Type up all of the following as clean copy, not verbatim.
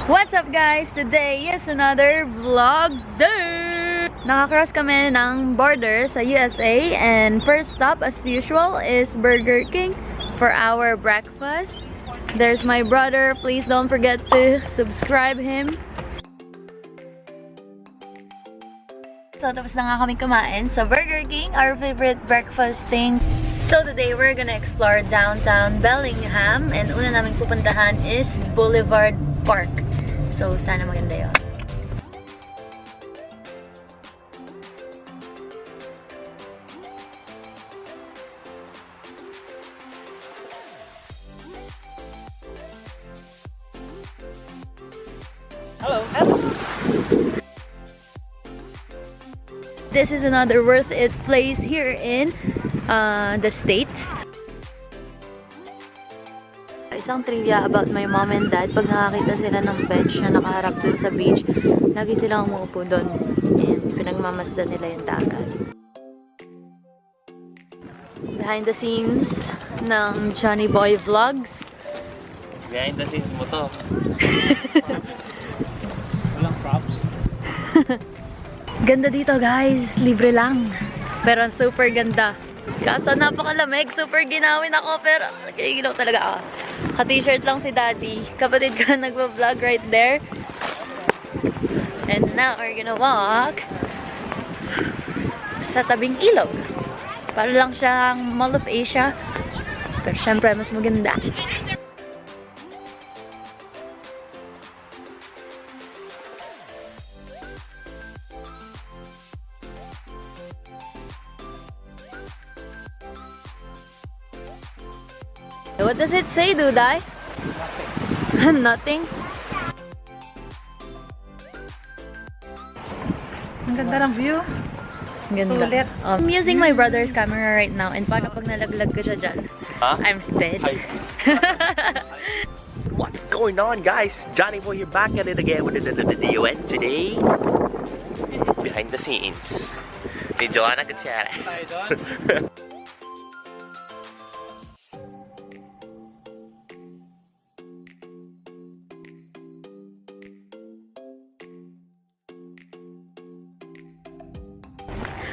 What's up guys? Today is another vlog day! Nakakross kami ng border sa USA and first stop as usual is Burger King for our breakfast. There's my brother. Please don't forget to subscribe him. So tapos na nga kami kumain sa Burger King, our favorite breakfast thing. So today we're gonna explore downtown Bellingham and una naming pupuntahan is Boulevard Park. So, sana maganda yun. Hello. This is another worth it place here in the States. Isang trivia about my mom and dad, pag nakakita sila ng bench na nakaharap dun sa beach, lagi silang umuupo dun and pinagmamasdan nila yung dagat. Behind the scenes ng Johnny Boy Vlogs. Behind the scenes mo to. Walang props. Ganda dito guys, libre lang. Pero super ganda. Kaso napakalamig, super ginawin ako pero nakikilaw talaga ako. Ka-t-shirt lang si daddy. Kapatid ko nagpa-vlog right there. And now we're gonna walk sa tabing ilog. Para lang siyang Mall of Asia. Pero syempre mas maganda. What does it say, Duday? Nothing. Nothing? Ang ganda ng view. Ganda. Sulit. I'm using my brother's camera right now and paano pag nalaglag ko siya dyan? Huh? I'm dead. Hi. What's going on, guys? Johnny Boy here, back at it again with the video, and today, behind the scenes, ni Joanna Gutierrez. Hi, John.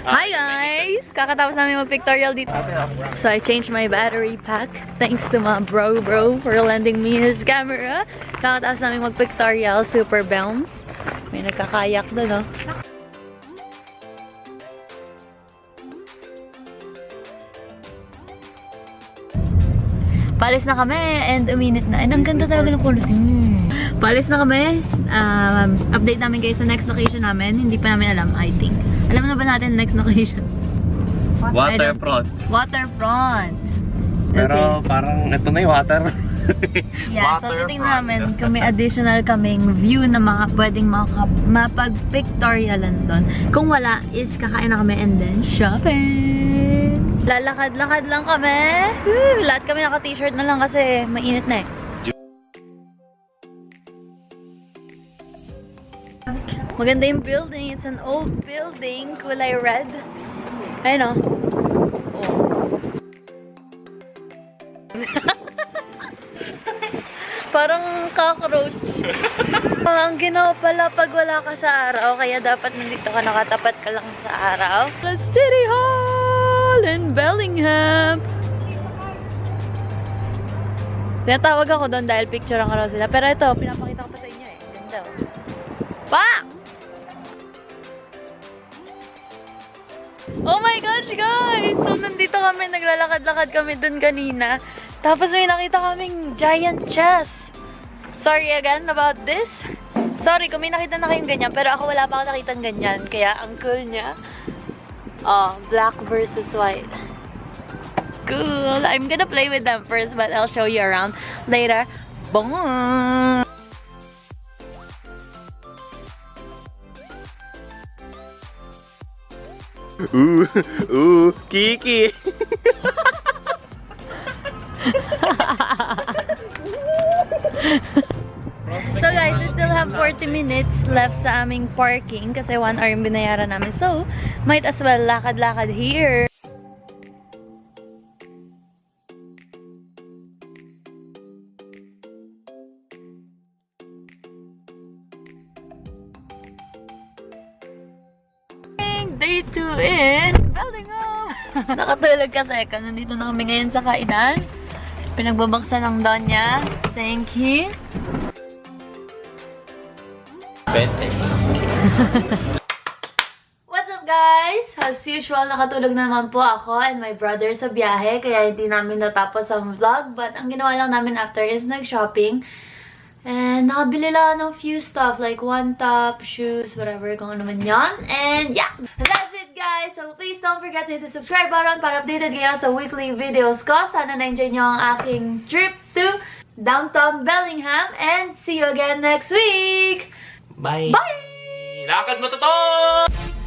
Hi guys! Kakatapos namin mag-pictorial dito. So I changed my battery pack. Thanks to my bro for lending me his camera. Kakatapos namin mag-pictorial. Super bounce. May nagkakayak doon, no? Palis na kami and uminit na. And ang ganda talaga ng quality. Palis na kami. Update namin guys sa next location namin. Hindi pa namin alam, I think. Alam na ba natin next location? Waterfront. Waterfront. Pero parang ito na yung water. Yeah, so titingnan namin kung may additional kaming view na pwedeng mapag-pictorialan doon. Kung wala, is kakain na kami and then shopping! Lalakad-lakad lang kami. Lahat kami naka-t-shirt na lang kasi mainit na eh. Maganda yung building. It's an old building. Kulay red. Ayun o. Parang cockroach. Ang ginawa pala pag wala ka sa araw. Kaya dapat nandito ka nakatapat ka lang sa araw. The City Hall in Bellingham. Tinatawag ako doon dahil picture ang araw sila. Pero ito, pinapakita ko pa sa inyo eh. Ganda o. Pa! Oh my gosh, guys! So, nandito kami, naglalakad-lakad kami dun kanina. Tapos may nakita kaming giant chest. Sorry again about this. Sorry kung may nakita na kayong ganyan, pero ako wala pa ako nakitang ganyan. Kaya, ang cool niya. Oh, black versus white. Cool! I'm gonna play with them first, but I'll show you around later. Boom! Kiki. So guys, we still have 40 minutes left sa aming parking kasi 1 hour yung binayaran namin. So, might as well lakad-lakad here. Nakatulog kasi. Nandito na kami ngayon sa kainan. Pinagbabaksan ng Donya. Thank you. Bente. What's up guys? As usual, nakatulog naman po ako and my brother sa biyahe. Kaya hindi namin natapos ang vlog. But ang ginawa lang namin after is nag-shopping. And nakabili lang ng few stuff like one top, shoes, whatever, kung ano man yan. And yeah, that's it guys. So please don't forget to hit the subscribe button para updated kayo sa weekly videos ko. Sana na-enjoy nyo ang aking trip to downtown Bellingham. And see you again next week! Bye! Bye! Lakad mo to!